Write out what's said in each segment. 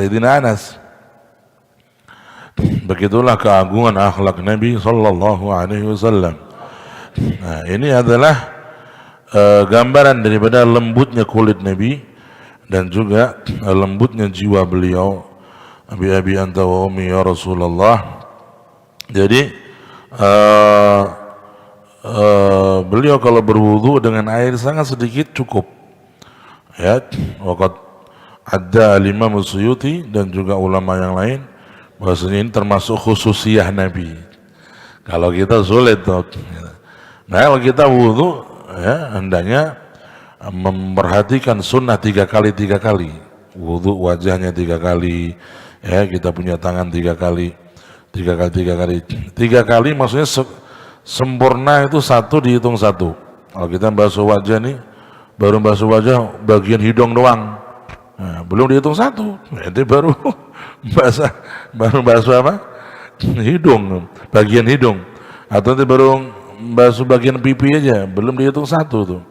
Sayyidina Anas. Begitulah keagungan akhlak Nabi sallallahu alaihi wasallam. Nah, ini adalah gambaran daripada lembutnya kulit Nabi dan juga lembutnya jiwa beliau. Abi anta wa ummi ya Rasulullah. Jadi beliau kalau berwudu dengan air sangat sedikit cukup. Ya, waqad ada Imam Suyuti dan juga ulama yang lain bahwasanya ini termasuk khususiyah Nabi. Kalau kita sulit tuh. Nah, kalau kita wudu ya hendaknya memperhatikan sunnah 3 kali wudu wajahnya 3 kali ya, kita punya tangan 3 kali 3 kali maksudnya sempurna itu 1 dihitung 1. Kalau kita basuh wajah nih baru basuh wajah bagian hidung doang, nah, belum dihitung 1, nanti baru basuh apa hidung, bagian hidung, atau nanti baru basuh bagian pipi aja, belum dihitung 1 tuh.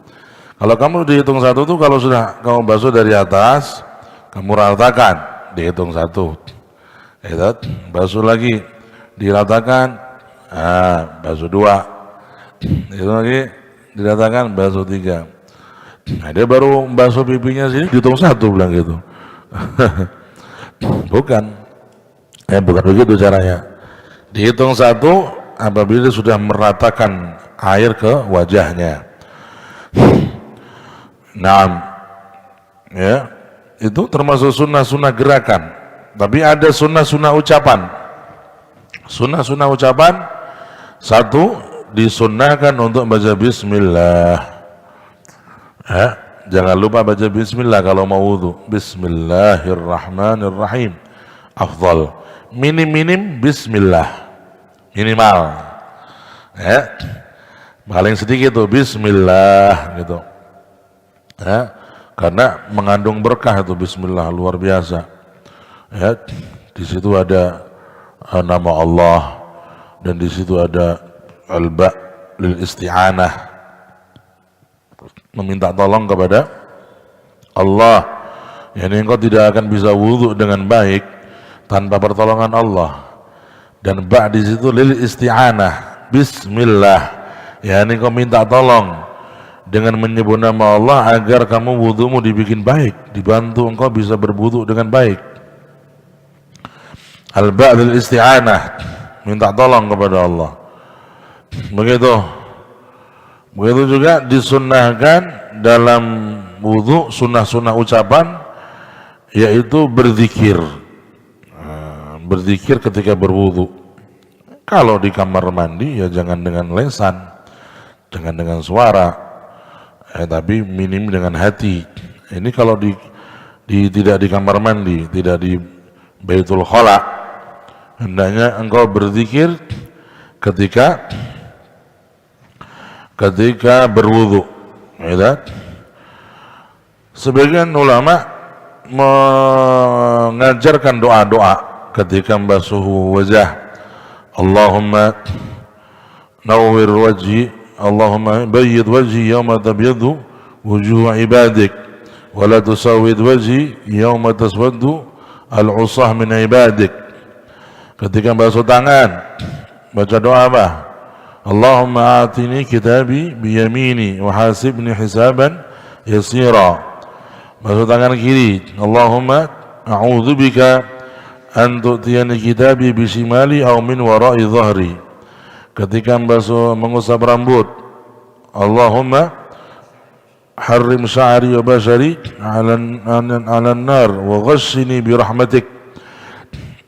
Kalau kamu dihitung 1 tuh kalau sudah kamu basuh dari atas, kamu ratakan, dihitung 1. Basuh lagi, diratakan, basuh 2. Itu lagi, diratakan, basuh 3. Nah, dia baru basuh pipinya sini, dihitung 1 bilang gitu. Bukan begitu caranya. Dihitung 1 apabila sudah meratakan air ke wajahnya. Nah, ya, itu termasuk sunnah-sunnah gerakan. Tapi ada sunnah-sunnah ucapan. Sunnah-sunnah ucapan, 1 disunnahkan untuk baca bismillah. Ya, jangan lupa baca bismillah kalau mau wudu. Bismillahirrahmanirrahim. Afdal. Minim-minim bismillah. Minimal, ya, paling sedikit tuh bismillah gitu, ya, karena mengandung berkah itu bismillah luar biasa, ya, di situ ada nama Allah dan di situ ada al-ba' lil isti'anah, meminta tolong kepada Allah, yakni engkau tidak akan bisa wudu dengan baik tanpa pertolongan Allah. Dan ba' di situ lil isti'anah, bismillah, yakni kau minta tolong dengan menyebut nama Allah agar kamu wudumu dibikin baik, dibantu engkau bisa berwudu dengan baik. Al ba' lil isti'anah, minta tolong kepada Allah. Begitu juga disunnahkan dalam wudu sunnah-sunnah ucapan, yaitu berzikir. Berzikir ketika berwudu. Kalau di kamar mandi ya jangan dengan lesan, jangan dengan suara, tapi minim dengan hati. Ini kalau tidak di kamar mandi, tidak di Baitul Khala, hendaknya engkau berzikir ketika berwudu. Sebagian ulama mengajarkan doa-doa ketika membasuh wajah. Allahumma nawwir wajhi, Allahumma bayyid wajhi yawma tabyaddu wujuh ibadik wa la tusawwid wajhi yawma taswaddu al-usah min ibadik. Ketika membasuh tangan baca doa apa? Allahumma atini kitabi biyamini wa hasibni hisaban yasira. Basuh tangan kiri, Allahumma a'udzubika an tu'tiyani kitabi bisimali aw min wara'i dhahri. Ketika mengusap rambut, Allahumma harrim sya'ri wa bashari 'alan nar wa ghashini bi rahmatik.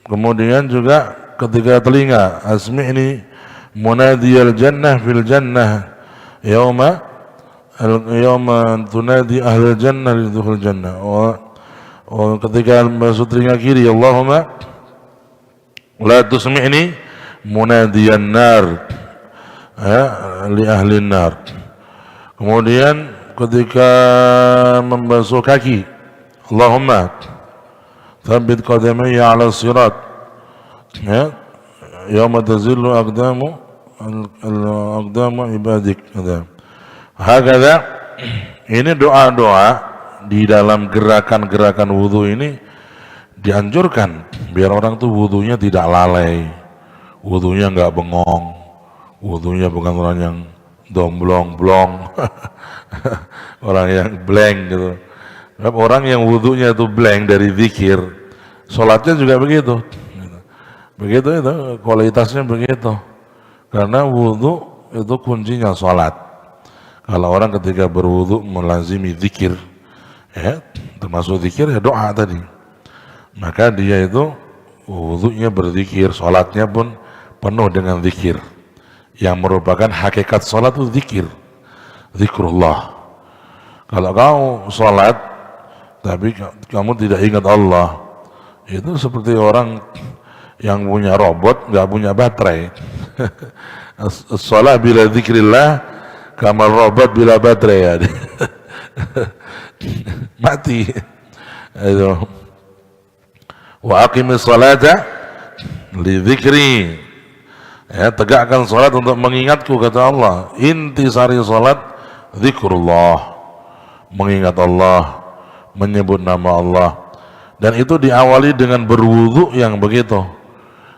Kemudian juga ketika telinga, asmi'ni munadiyal jannah fil jannah yawma tunadi ahlul jannah lidukhul jannah. Ketika masuk telinga kiri, Allahumma la tusmi'ni munadiyan nar li ahli nar. Kemudian ketika membasuh kaki, Allahumma thabbit qadamayya ala sirat yawma tazillu aqdamu ibadik. Hakadha, ini doa-doa di dalam gerakan-gerakan wudu ini dianjurkan biar orang tuh wudunya tidak lalai, wudunya nggak bengong, wudunya bukan orang yang domblong-blong, orang yang blank gitu. Orang yang wudunya itu blank dari zikir, sholatnya juga begitu. Begitu itu, kualitasnya begitu. Karena wudu itu kuncinya sholat. Kalau orang ketika berwudu melazimi zikir, ya, termasuk zikir ya doa tadi, maka dia itu wudunya berzikir, sholatnya pun penuh dengan zikir, yang merupakan hakikat sholat itu zikir, zikrullah. Kalau kamu sholat tapi kamu tidak ingat Allah, itu seperti orang yang punya robot nggak punya baterai. Sholat bila zikrillah kamal robot bila baterai ya. Mati. Itu. Wa aqimis salata li dzikri. Ya, tegakkan salat untuk mengingatku, kata Allah. Intisari salat zikrullah. Mengingat Allah, menyebut nama Allah. Dan itu diawali dengan berwudu yang begitu.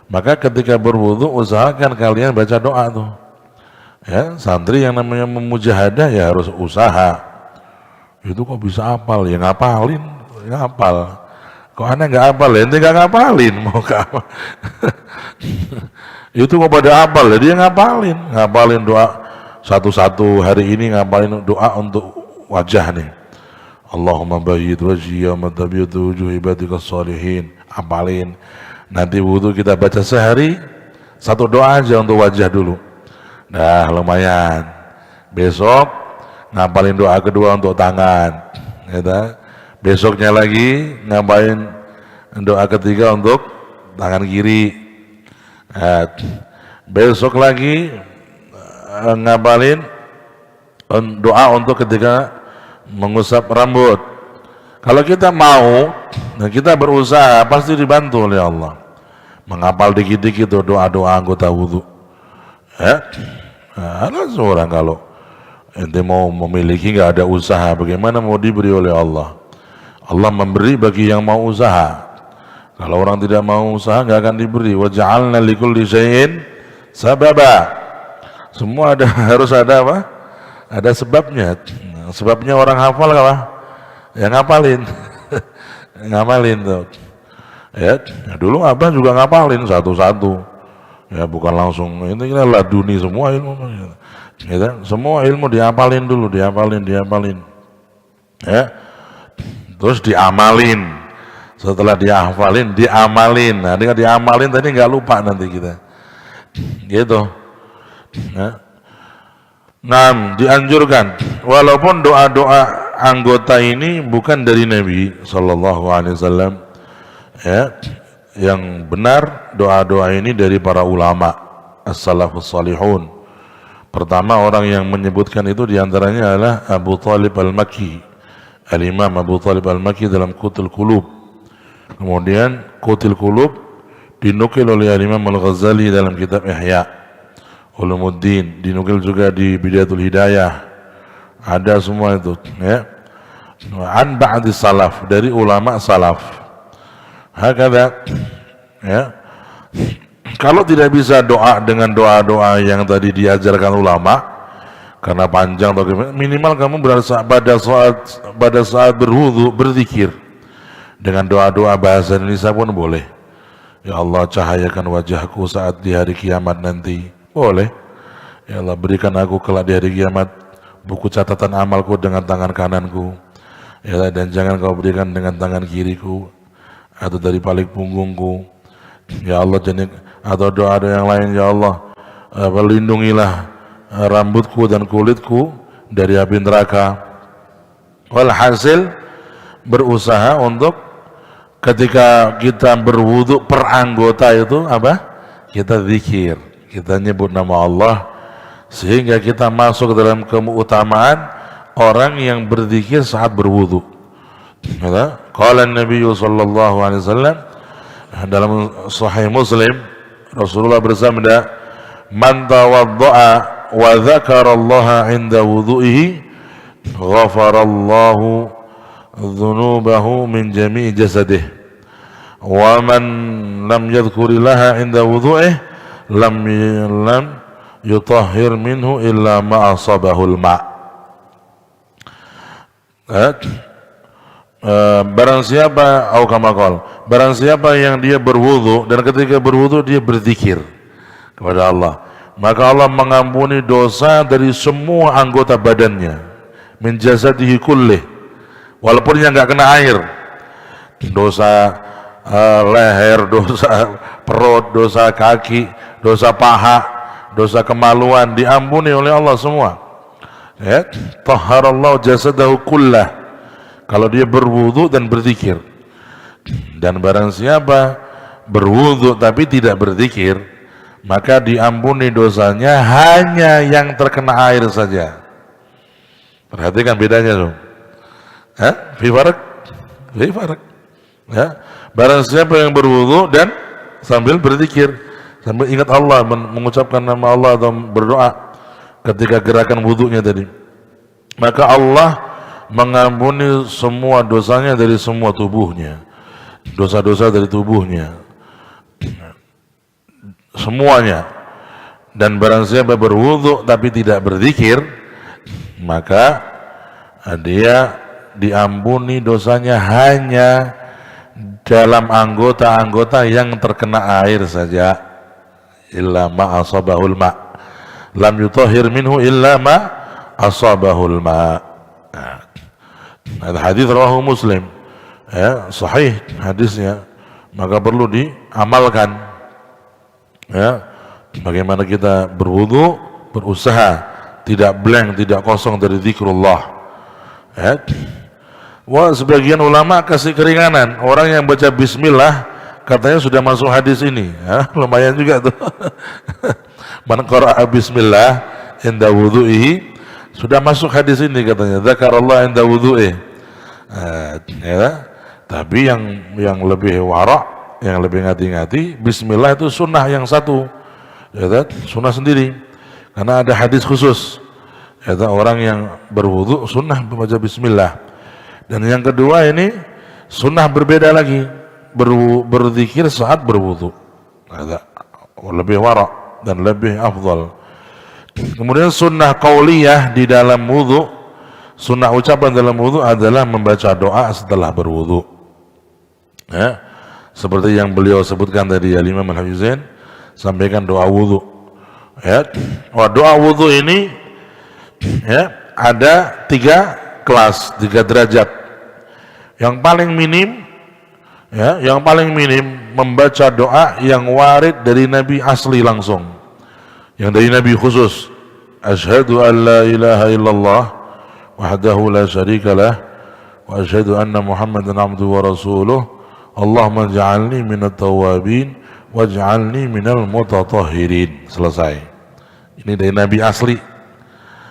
Maka ketika berwudu usahakan kalian baca doa tuh. Ya, santri yang namanya memujahadah ya harus usaha. Itu kok bisa hafal? Ya ngapalin, ngapal. Kok aneh nggak hafal? Ya ente nggak ngapalin, mau ke apa? Itu kok pada hafal, ya dia ngapalin doa satu-satu. Hari ini ngapalin doa untuk wajah nih. Allahumma bayyid wajhi yawma tabyadu wujuh ibadikas shalihin. Hafalin. Nanti wudu kita baca sehari satu doa aja untuk wajah dulu. Nah lumayan. Besok ngapalin doa kedua untuk tangan, gitu. Besoknya lagi ngapalin doa ketiga untuk tangan kiri. Nah, besok lagi ngapalin doa untuk ketika mengusap rambut. Kalau kita mau dan kita berusaha pasti dibantu oleh Allah. Menghafal dikit-dikit doa-doa anggota wudu. Ya, ada seorang kalau ente mau memiliki nggak ada usaha, bagaimana mau diberi oleh Allah? Allah memberi bagi yang mau usaha. Kalau orang tidak mau usaha nggak akan diberi. Wa ja'alna likulli syai'in sababa. Semua harus ada apa? Ada sebabnya. Sebabnya orang hafal apa? Ya ngapalin. Ngapalin tuh. Ya, dulu abah juga ngapalin satu-satu. Ya bukan langsung ini kita laduni semua ilmu. Ya, semua ilmu dihafalin dulu, dihafalin. Ya. Terus diamalin. Setelah dihafalin, diamalin. Nah, dengan diamalin tadi nggak lupa nanti kita. Gitu. Ya. Nah, dianjurkan walaupun doa-doa anggota ini bukan dari Nabi sallallahu alaihi wasallam. Ya, yang benar doa-doa ini dari para ulama as-salafus salihun. Pertama orang yang menyebutkan itu diantaranya adalah Abu Talib al-Makki, Al-Imam Abu Talib al-Makki dalam Qutul Qulub. Kemudian Qutul Qulub dinukil oleh Al-Imam Al-Ghazali dalam kitab Ihya Ulumuddin, dinukil juga di Bidayatul Hidayah. Ada semua itu, ya. An ba'di salaf, dari ulama salaf. Hakadha, ya. Kalau tidak bisa doa dengan doa-doa yang tadi diajarkan ulama karena panjang atau minimal kamu pada saat berwudu berzikir dengan doa-doa bahasa Indonesia pun boleh. Ya Allah, cahayakan wajahku saat di hari kiamat nanti. Boleh. Ya Allah, berikan aku kelak di hari kiamat buku catatan amalku dengan tangan kananku. Ya Allah, dan jangan kau berikan dengan tangan kiriku atau dari balik punggungku. Ya Allah, atau doa-doa yang lain. Ya Allah, lindungilah rambutku dan kulitku dari api neraka. Walhasil berusaha untuk ketika kita berwudu per anggota itu apa? Kita zikir, kita nyebut nama Allah, sehingga kita masuk dalam keutamaan orang yang berzikir saat berwudu. Qala Nabi sallallahu alaihi wasallam dalam Sahih Muslim, Rasulullah bersabda, "Man tawadda'a wa dzakara Allah 'inda wudu'ihi, ghafarallahu dzunubahu min jami'i jasadihi, wa man lam yadhkurillaha inda wudhu'ih lam yutahhir minhu illa ma asabahul ma'. Barang siapa barang siapa yang dia berwudu dan ketika berwudu dia berzikir kepada Allah, maka Allah mengampuni dosa dari semua anggota badannya, min jasadihi kullih, walaupun yang enggak kena air, dosa leher, dosa perut, dosa kaki, dosa paha, dosa kemaluan diampuni oleh Allah semua. Ya, tahharallahu jasadahu kullah, kalau dia berwudu dan berzikir. Dan barang siapa berwudu tapi tidak berzikir, maka diampuni dosanya hanya yang terkena air saja. Perhatikan bedanya dong. Fi farak. Ya, barang siapa yang berwudu dan sambil berzikir, sambil ingat Allah, mengucapkan nama Allah atau berdoa ketika gerakan wudunya tadi, maka Allah mengampuni semua dosanya dari semua tubuhnya, dosa-dosa dari tubuhnya semuanya. Dan barang siapa berwudu tapi tidak berzikir, maka dia diampuni dosanya hanya dalam anggota-anggota yang terkena air saja. Illa ma asabahul ma, lam yutahhir minhu illa ma asabahul ma. Hadis rawahu Muslim, ya, sahih hadisnya, maka perlu diamalkan. Ya, bagaimana kita berwudu, berusaha tidak blank, tidak kosong dari zikrullah. Ya. Wah, sebagian ulama kasih keringanan, orang yang baca bismillah katanya sudah masuk hadis ini. Ya, lumayan juga tuh. Man qara'a bismillah inda wudu'ihi, sudah masuk hadis ini katanya. Dzakarallah inda wudu'ih. Ya, tapi yang lebih wara', yang lebih ngati-ngati, bismillah itu sunnah yang satu. Ya, sunnah sendiri. Karena ada hadis khusus. Ya, orang yang berwudu sunnah membaca bismillah. Dan yang kedua ini sunnah berbeda lagi, berzikir saat berwudu. Lebih wara' dan lebih afdal. Kemudian sunnah qauliyah di dalam wudu, sunnah ucapan dalam wudu adalah membaca doa setelah berwudu. Ya, seperti yang beliau sebutkan tadi, ya, Imam Al-Hafizain sampaikan doa wudu. Ya, doa wudu ini, ya, ada 3 kelas, 3 derajat. Yang paling minim, ya, yang paling minim membaca doa yang warid dari Nabi asli langsung, yang dari Nabi khusus. Asyhadu an la ilaha illallah wahdahu la syarikalah wa asyhadu anna Muhammadan abduhu wa rasuluh. Allahumma ja'alni minat tawabin waj'alni minal mutatahhirin. Selesai. Ini dari Nabi asli.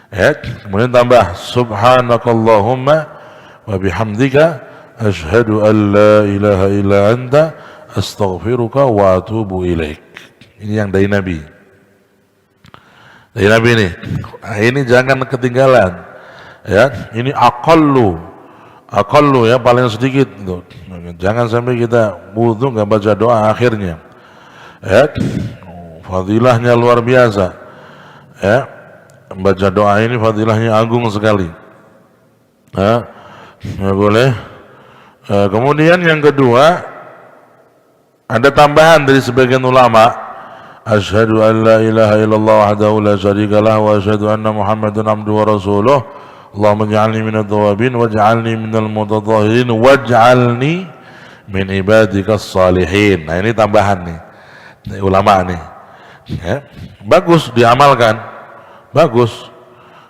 Ya, kemudian tambah subhanakallahumma wa bihamdika asyhadu an la ilaha illa anta astaghfiruka wa atubu ilaik. Ini yang dari Nabi. Dari Nabi ini. Nah, ini jangan ketinggalan. Ya, ini aqallu ya, paling sedikit itu. Jangan sampai kita wudu enggak baca doa akhirnya. Ya, fadilahnya luar biasa. Ya, membaca doa ini fadilahnya agung sekali. Ya, boleh. Kemudian yang kedua, ada tambahan dari sebagian ulama. Asyhadu an la ilaha illallah wahdahu la syarikalah wa asyhadu anna Muhammadan abduhu wa rasuluh. Allahumma ij'alni minat tawabin waj'alni minal mutatahhirin waj'alni min ibadikas salihin. Nah, ini tambahan nih dari ulama nih. Ya, bagus diamalkan. Bagus.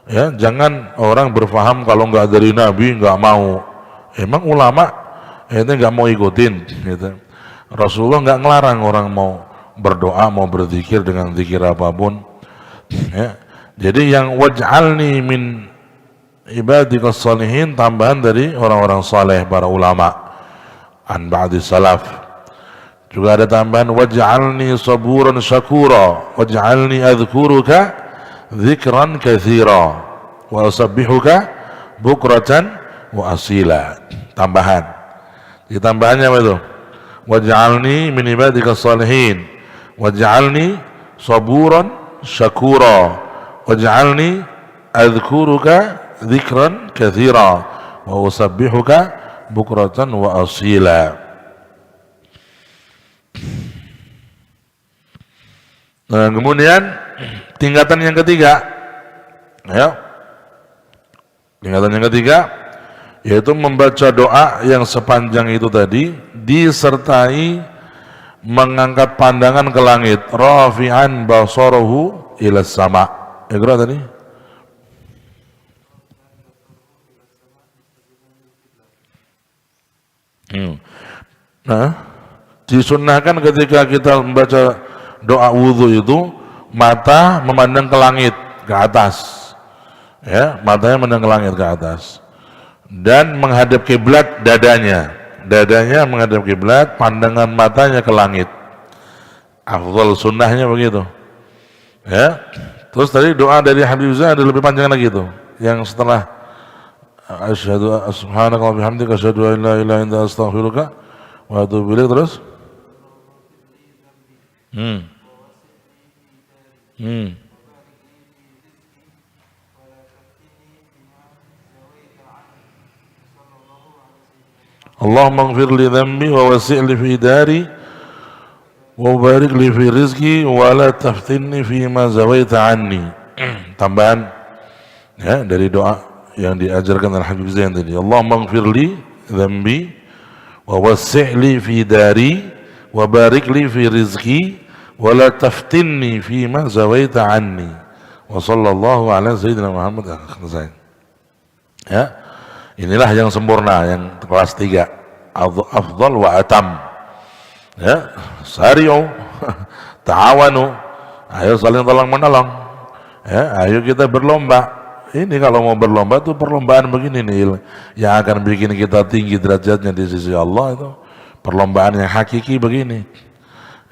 Ya, jangan orang berfaham kalau enggak dari Nabi enggak mau. Emang ulama itu enggak mau ikutin gitu. Rasulullah enggak ngelarang orang mau berdoa, mau berzikir dengan zikir apapun. Ya. Jadi yang waj'alni min ibadikas salihin tambahan dari orang-orang saleh, para ulama an ba'di salaf. Juga ada tambahan waj'alni saburan syakura waj'alni adhkuruka dzikran katsira wa usabbihuka bukratan wa asila. Tambahan. Di tambahannya apa itu? waj'alni min ibadika salihin, waj'alni saburan syakura, waj'alni adhkuruka dzikran katsira wa usabbihuka bukratan wa asila. Nah, kemudian tingkatan yang ketiga, ya, tingkatan yang ketiga yaitu membaca doa yang sepanjang itu tadi disertai mengangkat pandangan ke langit, rafi'an basarahu ila sama. Ikra tadi. Nah, disunnahkan ketika kita membaca doa wudhu itu mata memandang ke langit, ke atas, ya, matanya memandang ke langit ke atas, dan menghadap kiblat dadanya menghadap kiblat, pandangan matanya ke langit. Afdal sunnahnya begitu, ya. Terus tadi doa dari Habib Zain ada lebih panjang lagi tuh, yang setelah asyhadu subhanaka wa bihamdika asyhadu an la ilaha illa anta astaghfiruka wa atubu ilaik. Terus Allahumma ighfir li dhanbi wa wasi' li fi dari wa barik li fi rizki wa la taftinni fi ma zawaita anni. Tambahan ya dari doa yang diajarkan oleh Habib Zain tadi. Allahumma ighfir li dhanbi wa wasi' li fi dari wa barik li fi rizki wa la taftinni fi ma zawaita anni. Wa sallallahu ala sayyidina Muhammad. Ya. Inilah yang sempurna, yang kelas 3, afdal wa atam. Ya, sari'u ta'awanu, ayo saling tolong menolong. Ya, ayo kita berlomba. Ini kalau mau berlomba itu perlombaan begini nih, yang akan bikin kita tinggi derajatnya di sisi Allah itu perlombaan yang hakiki begini.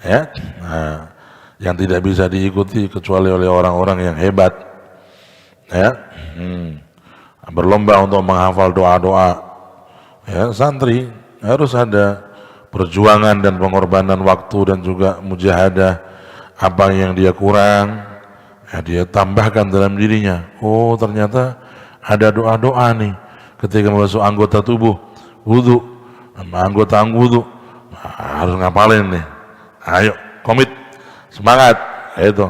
Ya, nah, yang tidak bisa diikuti kecuali oleh orang-orang yang hebat. Ya, berlomba untuk menghafal doa-doa. Ya, santri harus ada perjuangan dan pengorbanan waktu dan juga mujahadah. Apa yang dia kurang, ya dia tambahkan dalam dirinya. Oh, ternyata ada doa-doa nih ketika masuk anggota tubuh, wudu, anggota wudu, harus ngapalin nih. Ayo, komit, semangat. Itu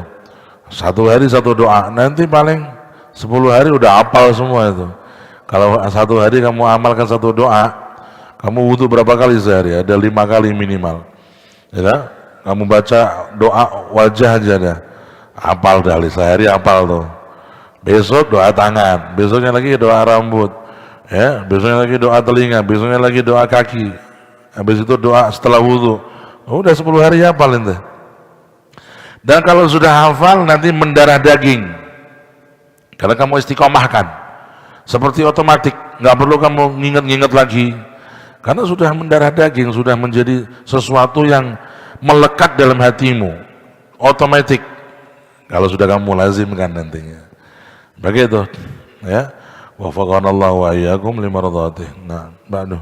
satu hari satu doa, nanti paling 10 hari udah hafal semua itu. Kalau satu hari kamu amalkan satu doa, kamu wudu berapa kali sehari? Ada 5 kali minimal. Ya, kamu baca doa wajah aja dah, hafal dari sehari hafal tuh. Besok doa tangan, besoknya lagi doa rambut, ya, besoknya lagi doa telinga, besoknya lagi doa kaki, habis itu doa setelah wudu. Udah 10 hari hafal itu. Dan kalau sudah hafal nanti mendarah daging. Karena kamu istiqomahkan, seperti otomatis, nggak perlu kamu nginget-nginget lagi, karena sudah mendarah daging, sudah menjadi sesuatu yang melekat dalam hatimu, otomatis. Kalau sudah kamu lazimkan nantinya, begitu, ya. Wafaqanallahu wa iyyakum limaradhatih. Nah, ba'du.